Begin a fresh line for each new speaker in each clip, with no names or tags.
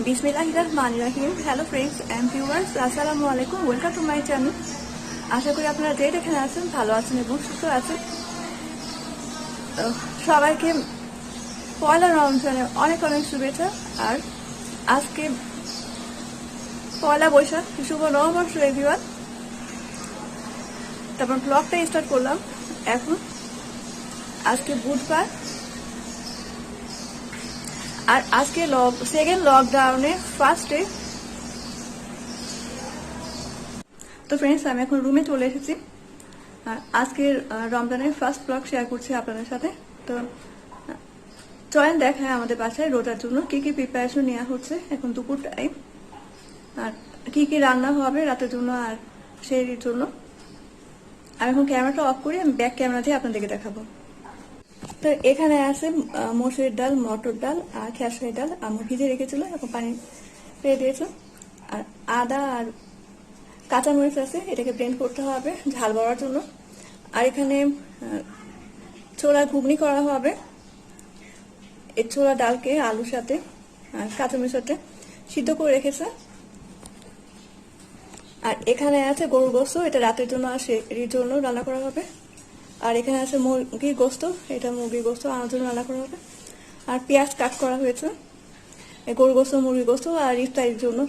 বিসমিল্লাহির রহমানির রহিম। হ্যালো ফ্রেন্ডস এন্ড ভিউয়ার্স, আসসালামু আলাইকুম। Welcome to my channel. আশা করি আপনারা যে যেখানে আছেন ভালো আছেন এবং সুস্থ আছেন। সবাইকে পয়লা রমজানের অনেক অনেক শুভেচ্ছা। আর আজকে পয়লা বৈশাখ, শুভ নববর্ষ এভরিওয়ান। তারপর ব্লগটা স্টার্ট করলাম। এখন আজকে বুধবার, আর আজকে সেকেন্ড লকডাউনের ফার্স্ট ডে। তো ফ্রেন্ডস, আমি এখন রুমে চলে এসেছি আর আজকের রমজানের ফার্স্ট ব্লগ শেয়ার করছি আপনাদের সাথে। তো চয়েন দেখায় আমাদের বাসায় রোজার জন্য কি কি প্রিপারেশন নেওয়া হচ্ছে এখন দুপুর টাইম, আর কি কি রান্না হবে রাতের জন্য আর সেই জন্য। আমি এখন ক্যামেরাটা অফ করি, আমি ব্যাক ক্যামেরা দিয়ে আপনাদেরকে দেখাবো। তো এখানে আছে মসুর ডাল, মটর ডাল আর খেসারি ডাল আমি ভিজে রেখেছিল, এখন পানি পেয়ে দিয়েছে। আর আদা আর কাঁচামরিচ আছে, এটাকে ব্লেন্ড করতে হবে ঝাল বড়ার জন্য। আর এখানে ছোলা ঘুগনি করা হবে। এই ছোলা ডালকে আলুর সাথে আর কাঁচামরিচ সাথে সিদ্ধ করে রেখেছে। আর এখানে আছে গরুর গোস্ত, এটা রাতের জন্য আর এর জন্য রান্না করা হবে। আর এখানে আছে মুরগির গোস্ত, এটা মুরগির গোস্ত আমার জন্য রান্না করা হবে। আর পেঁয়াজ কাট করা হয়েছে গরুর গোস্ত, মুরগির গোস্ত আর ইফতারির জন্য,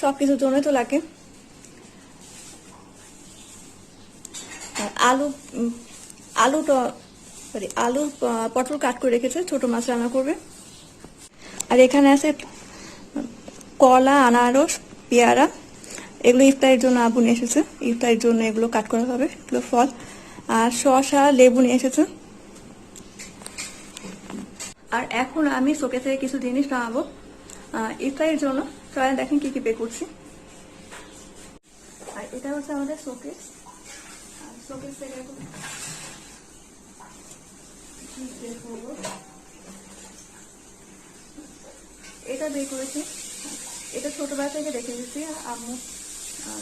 সবকিছুর জন্যই তো লাগে। আলু পটল কাট করে রেখেছে, ছোট মাছ রান্না করবে। আর এখানে আছে কলা, আনারস, পেয়ারা, এগুলো ইফতারির জন্য আবু নিয়ে এসেছে, ইফতারির জন্য এগুলো কাট করা হবে, এগুলো ফল। আর শসা, লেবু নিয়ে এসেছে। আর এখন আমি শোকেস থেকে কিছু জিনিস নামাবো ইফতারির জন্য। সবাই দেখেন কি কি পে করছি। আর এটা হচ্ছে আমাদের শোকেস। শোকেস থেকে এটা বের করেছি, এটা ছোটবেলা থেকে দেখে দিচ্ছি। আম্মু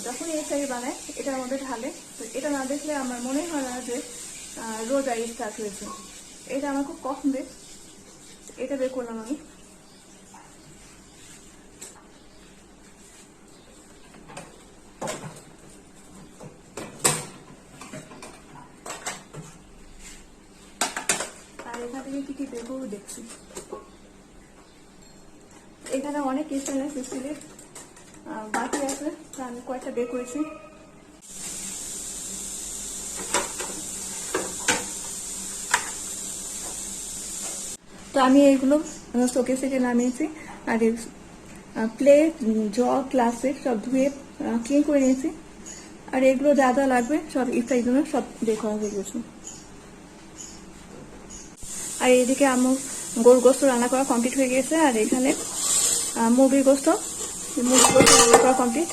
যখন এই শাড়ি বানায় এটার মধ্যে ঢালে, তো এটা না দেখলে আমার মনে হয় না যে রোজা স্টার্ট হয়েছে। এটা আমার খুব পছন্দের, এটা বের করলাম আমি। আর এখান থেকে কি কি বের করবো দেখছি। এখানে অনেক স্টেনলেস স্টিলের বাকি আছে, আমি কয়েকটা বের করেছি। তো আমি এইগুলো শোকেস থেকে নামিয়েছি। আর প্লেট, জগ, গ্লাসে সব ধুয়ে ক্লিন করে নিয়েছি। আর এগুলো যা যা লাগবে সব ইফতারির জন্য সব বের করা হয়ে গেছে। আর এইদিকে আমার গরুর গোস্ত রান্না করা কমপ্লিট হয়ে গেছে। আর এখানে মুরগির গোস্ত রান্না করা কমপ্লিট।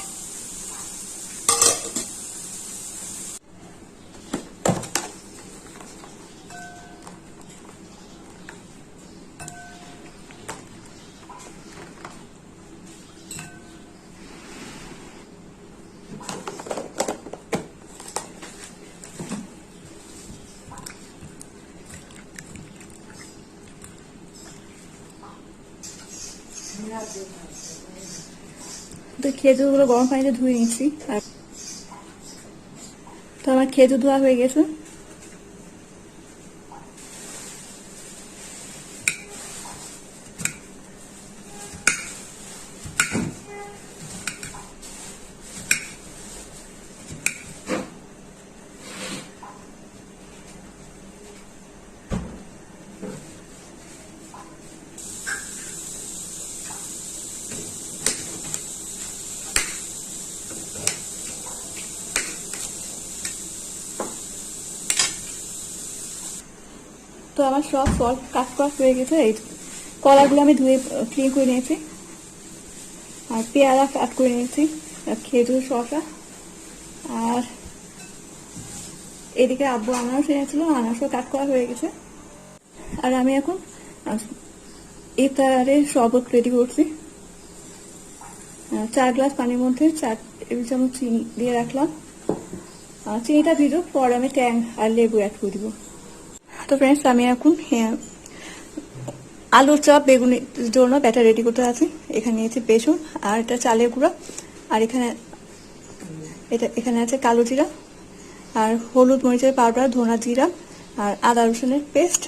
তো খেজুরগুলো গরম পানিতে ধুয়ে নিচ্ছি। আর তো আমার খেজুর ধোয়া হয়ে গেছে। তো আমার সব ফল কাট করা হয়ে গেছে। এই কলাগুলো আমি ধুয়ে ক্লিন করে নিয়েছি। আর পেয়ারা কাট করে নিয়েছি, খেজুর, শসা। আর এদিকে আব্বু আনারস এনেছিল, আনারসও কাট করা হয়ে গেছে। আর আমি এখন ইফতারের শরবত রেডি করছি। 4 গ্লাস পানির মধ্যে 4 টেবিল চামচ চিনি দিয়ে রাখলাম। চিনিটা ভিজুক, পরে আমি ট্যাং আর লেবু অ্যাড করে দিব। তো ফ্রেন্ডস, আমি এখন আলুর চপ বেগুনির জন্য ব্যাটার রেডি করতে আছে। এখানে নিয়েছি বেসন, আর এটা চালের গুঁড়া, আর এখানে আছে কালো জিরা, আর হলুদ মরিচের পাউডার, ধনা জিরা, আর আদা রসুনের পেস্ট।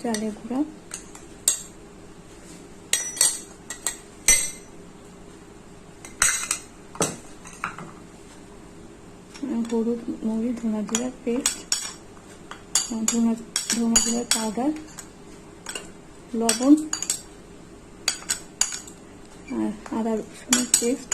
চালের গুঁড়া, হলুদ মরিচ ধনা জিরার পেস্ট, ধনা জিরার পাউডার, লবণ, আর আদা রসুনের পেস্ট।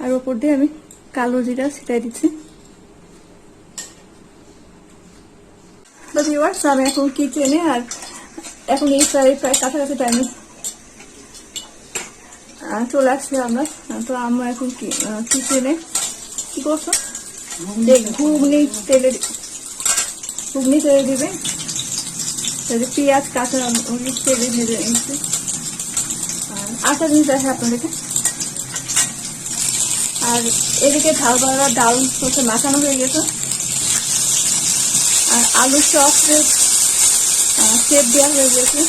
আর ওপর দিয়ে আমি কালো জিরা ছিটাই দিচ্ছি। আমি এখন কিচেনে, আর এখন এই প্রায় কাছাকাছি টাইমে চলে আসছে আমরা। তো আমরা এখন কিচেনে কি করছো, ঘুগনি তেলে দিবে, পেঁয়াজ কাঁচা মরিচ তেলে ভেজে নিচ্ছে। আরেকটা জিনিস আছে আপনাদেরকে, আর এদিকে ঝাল বাড়া ডাল হচ্ছে মাখানো হয়ে গেছে, আর আলু চপ শেপ দেওয়া হয়ে গেছে।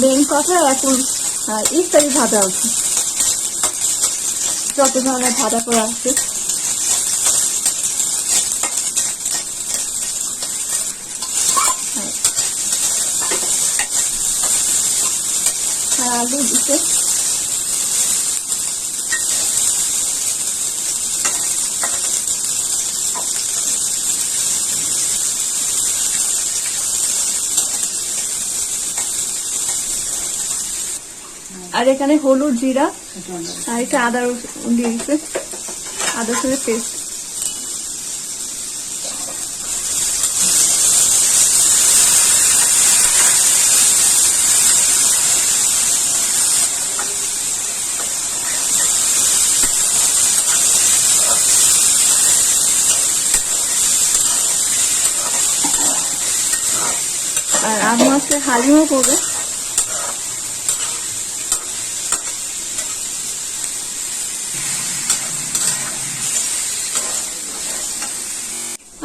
মেন কথা এখন ইফতারি ভাজা হচ্ছে, যত ধরনের ভাজা করা আছে। আর আলু দিচ্ছে, আর এখানে হলুদ জিরা, আর এটা আদা রসুন দিয়ে দিচ্ছে, আদা রসুনের পেস্ট। আর আম্মু আজকে হালিমও করবে।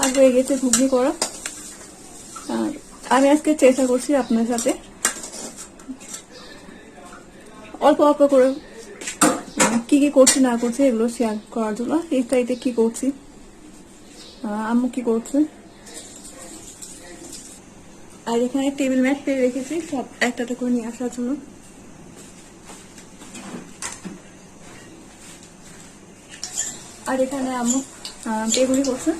আর হয়ে গেছে ঘুগনি করা। আর আমি আজকে চেষ্টা করছি আপনার সাথে অল্প অল্প করে কি কি করছি না করছি এগুলো শেয়ার করার জন্য। ইফতারিতে কি করছি, আম্মু কি করছে। আর এখানে টেবিল ম্যাট পেয়ে রেখেছি সব একটাতে করে নিয়ে আসার জন্য। আর এখানে আম্মু বেগুনি করছে।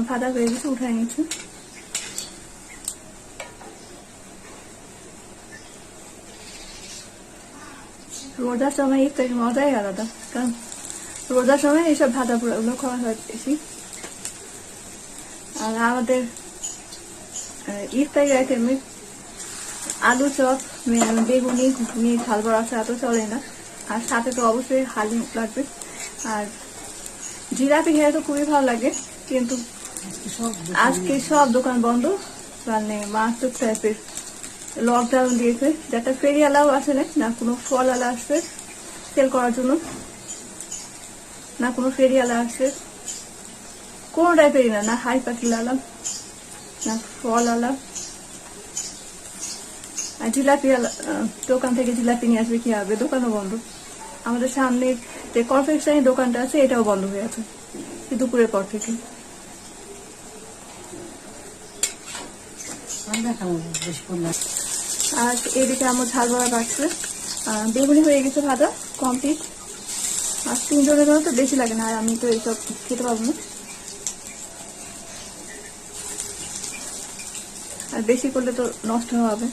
ভাজা হয়ে গেছে, উঠায় নিচ্ছে। রোজার সময় ইফতারি মজাই আলাদা, কারণ রোজার সময় এইসব ভাজা পোড়াগুলো খাওয়া হয় বেশি। আর আমাদের ইফতারি আইটেমে আলু চপ, বেগুনি, ঘুগনি, ঝাল বড়া ছাড়া তো চলে না। আর সাথে তো অবশ্যই হালিম লাগবে। আর জিলাপি খেয়ে তো খুবই ভালো লাগে, কিন্তু আজকে সব দোকান বন্ধ, মানে মারাত্মক টাইপের লকডাউন দিয়েছে। যেটা ফেরিওয়ালাও আসে না, কোনো ফলওয়ালা আসছে সেল করার জন্য, না কোনো ফেরিওয়ালা আসছে, কোনো টাইপেরই না হাই পাখিওয়ালা, না ফলওয়ালা। আর জিলাপি দোকান থেকে জিলাপি নিয়ে আসবে কি হবে, দোকানও বন্ধ। আমাদের সামনে যে কনফেকশনারি দোকানটা আছে এটাও বন্ধ হয়ে আছে দুপুরের পর থেকে। আর এদিকে আমার ঝাল বড়া বাড়ছে, বেগুনি হয়ে গেছে ভাজা কমপ্লিট। আর 3 জনের জন্য তো বেশি লাগে না, আর আমি তো এইসব খেতে পারবো না, আর বেশি করলে তো নষ্ট হবে।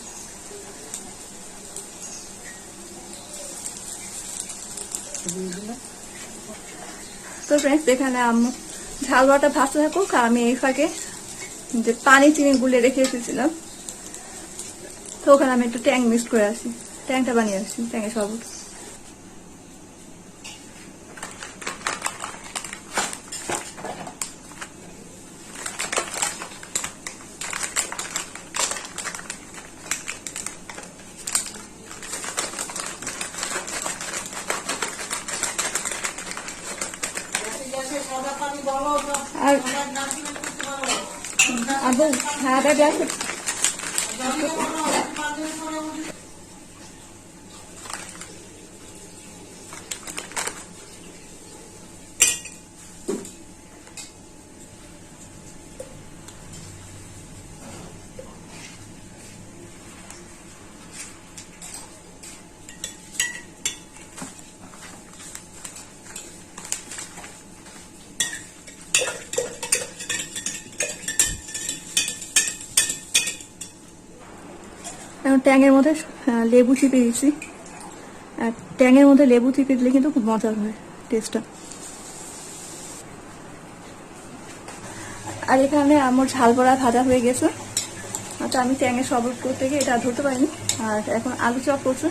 তো ফ্রেন্ডস, এখানে ঝাল বড়াটা ভাজতে থাকুক, আর আমি এই ফাঁকে যে পানি চিনি গুলে রেখে এসেছিলাম, তো ওখানে আমি একটু ট্যাং মিক্স করে আসি, ট্যাংটা বানিয়ে আসি, ট্যাংয়ের শরবত। আর আবু হাদা গ্লাস এখন ট্যাংয়ের মধ্যে লেবু চিপে দিচ্ছি। আর ট্যাংয়ের মধ্যে লেবু চিপে দিলে কিন্তু খুব মজার হয় টেস্টটা। আর এখানে আমার ঝাল বড়া ভাজা হয়ে গেছে, তো আমি ট্যাংয়ের শরবত করতে গিয়ে এটা ধরতে পারিনি। আর এখন আলু চপ করছে।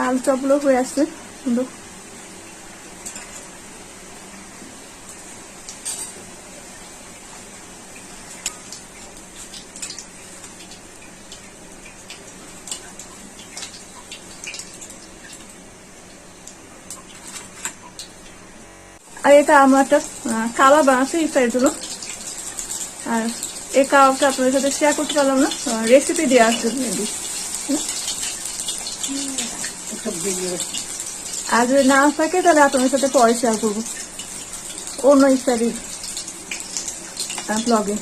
আলু চপগুলো হয়ে আসছে সুন্দর। আর এটা আমরা একটা কাবাব বানাচ্ছি ইফতারের জন্য। আর এই কাবাবটা আপনাদের সাথে শেয়ার করতে পারলাম না, রেসিপি দিয়ে আসছে মেবি। আর যদি না থাকে তাহলে আপনাদের সাথে পরে শেয়ার করবো অন্য ইফতারির ব্লগে।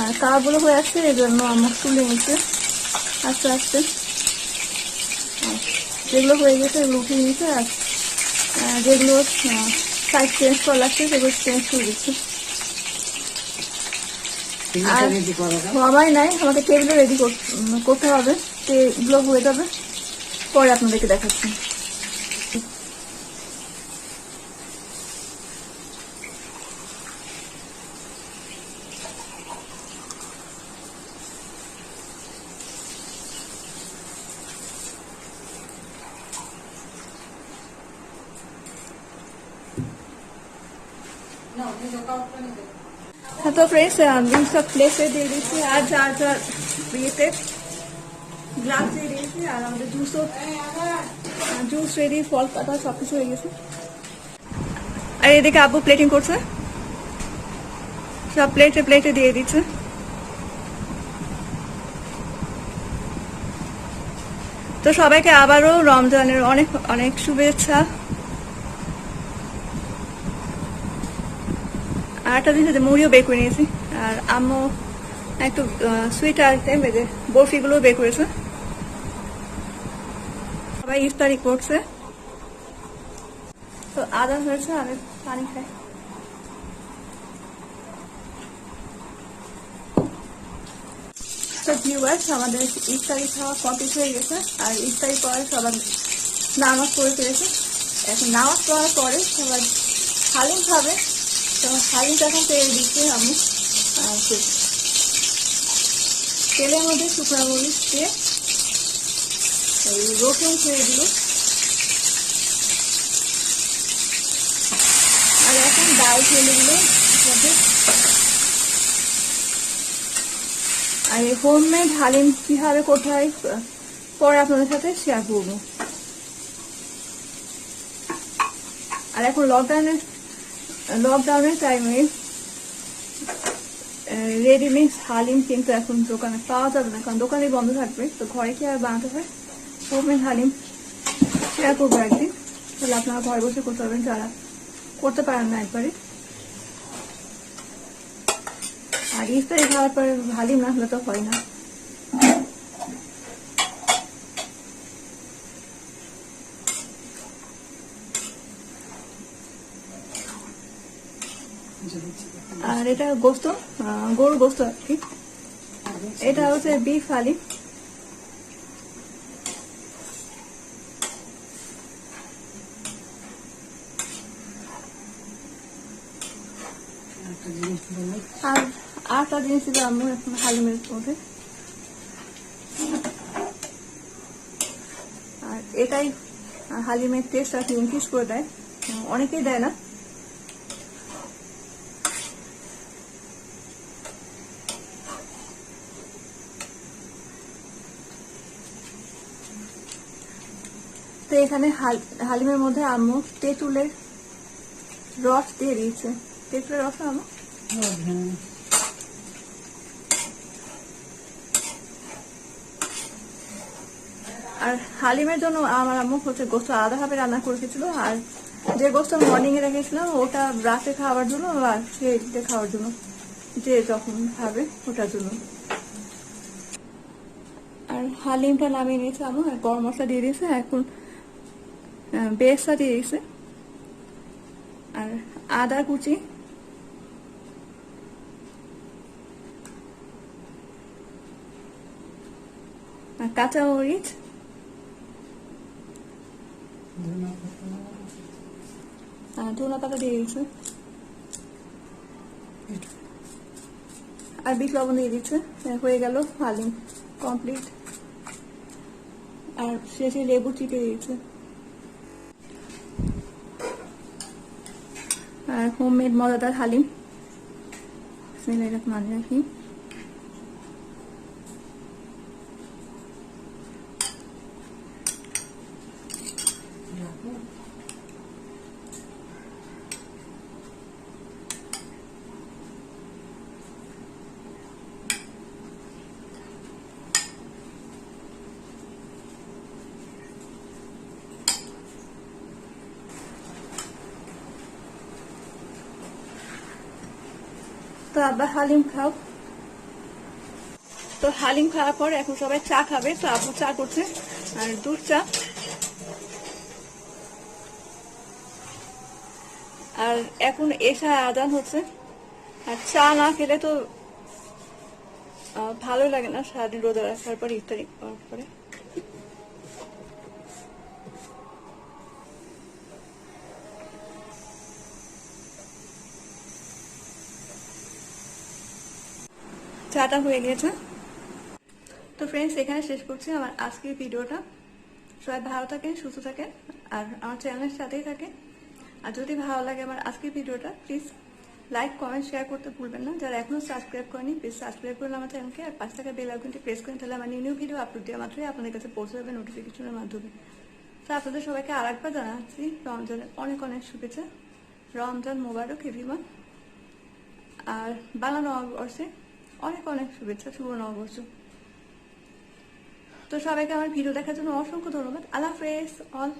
আর কাবাবগুলো হয়ে আসছে, এই জন্য আমার তুলে নিচ্ছে আস্তে আস্তে। যেগুলো হয়ে গেছে এগুলো উঠিয়ে নিচ্ছে, আর যেগুলো সাইড চেঞ্জ করা লাগছে সেগুলো চেঞ্জ করে দিচ্ছে। আর সবাই নাই, আমাকে টেবিলও রেডি করতে হবে, এগুলো হয়ে যাবে পরে আপনাদেরকে দেখাচ্ছি। তো फ्रेंड्स আমি সব প্লেসে দিয়ে দিচ্ছি। আর যার যার বিয়েতে গ্লাস দিয়ে দিয়েছি, আর আমাদের জুস রেডি, ফল পাতা সবকিছু হয়ে গেছে। আর এদিকে আব্বু প্লেটিং করছে, সব প্লেটে প্লেটে দিয়ে দিচ্ছে। তো সবাইকে আবারও রমজানের অনেক অনেক শুভেচ্ছা। আর একটা জিনিস মুড়িও বের করে নিয়েছি, আর আম্মু একটু সুইট আইটেম এই যে বরফিগুলো বের করেছে। সবাই ইফতারি করছে। তো আদান হয়েছে, আমি পানি খাই। তো ভিউয়ার্স, আমাদের ইফতারি খাওয়া কমপ্লিট হয়ে গেছে, আর ইফতারি পরে সবাই নামাজ পড়ে ফেলেছে। এখন নামাজ পড়ার পরে সবাই হালিম খাবে। তো হালিমটা এখন তেল দিচ্ছে আমি, তেলের মধ্যে শুকনো মরিচ দিয়ে এই রসুন ছেড়ে দিল, আর এখন ডাল ছেড়ে দিল। আর এই হোমমেড হালিম কিভাবে কোথায় পরে আপনাদের সাথে শেয়ার করবো। আর এখন লকডাউনের টাইমে রেডিমেড হালিম কিন্তু এখন দোকানে পাওয়া যাবে না, কারণ দোকানে বন্ধ থাকবে। তো ঘরে কি আর বানাতে হয়, হোমমেড হালিম শেয়ার করবো একদিন। তাহলে আপনারা ঘরে বসে করতে পারবেন যারা করতে পারেন না একবারে। আর ইফতারি খাওয়ার পরে হালিম না হলে তো হয় না। আর এটা গোস্ত, গরুর গোস্ত আর কি। এটা হচ্ছে বিফ হালিম। আর আরেকটা জিনিস ছিল আমি এখন হালিমের মধ্যে, আর এটাই হালিমের টেস্ট আর কি ইনক্রিজ করে দেয়, অনেকেই দেয় না। তো এখানে হালিমের মধ্যে আম্মু তেঁতুলের রস দিয়ে দিয়েছে। তেঁতুলের রস আম্মু আর হালিমের জন্য আমার আম্মু হচ্ছে গোস্ত আলাদাভাবে রান্না করে রেখেছিল, আর যে গোস্ত মর্নিং এ রেখেছিলাম ওটা রাতে খাওয়ার জন্য আর খেয়ে খাওয়ার জন্য, যে যখন খাবে ওটার জন্য। আর হালিমটা নামিয়ে নিয়েছে আম্মু, আর গরম মশলা দিয়ে দিয়েছে, এখন বেরেস্তা দিয়ে দিয়েছে, আর আদা কুচি, আর কাঁচা মরিচ, ধনা পাতা দিয়ে দিচ্ছে, আর বিট লবণ দিয়ে দিচ্ছে। হয়ে গেল হালিম কমপ্লিট। আর শেষে লেবু চিপে দিয়েছে। আর হোমমেড মজাদার হালিম। বিসমিল্লাহির রহমানির রহিম। তো আব্বা হালিম খাও। তো হালিম খাওয়ার পর এখন সবাই চা খাবে। তো আব্বু চা করছে, আর দুধ চা। আর এখন এসা আজান হচ্ছে, আর চা না খেলে তো ভালো লাগে না সারাদিন রোজা রাখার পর, ইফতারি করার পরে। চাটা হয়ে গেছে। তো ফ্রেন্ডস, এখানে শেষ করছি আমার আজকের ভিডিওটা। সবাই ভালো থাকেন, সুস্থ থাকেন, আর আমার চ্যানেলের সাথেই থাকেন। আর যদি ভালো লাগে আমার আজকের ভিডিওটা, প্লিজ লাইক কমেন্ট শেয়ার করতে ভুলবেন না। যারা এখনো সাবস্ক্রাইব করেনি প্লিজ সাবস্ক্রাইব করুন আমার চ্যানেলকে, আর 5 টাকা বেল আইকনটি প্রেস করেন, তাহলে আমার নিউ ভিডিও আপলোড দেওয়া মাত্রই আপনাদের কাছে পৌঁছে যাবে নোটিফিকেশনের মাধ্যমে। তো আপনাদের সবাইকে আরেকবার জানাচ্ছি রমজানের অনেক অনেক শুভেচ্ছা। রমজান মোবারক এভরিওয়ান। আর বাংলা নববর্ষে অনেক অনেক শুভেচ্ছা, শুভ নববর্ষ। তো সবাইকে আমার ভিডিও দেখার জন্য অসংখ্য ধন্যবাদ। আল্লাহ হাফেজ অল।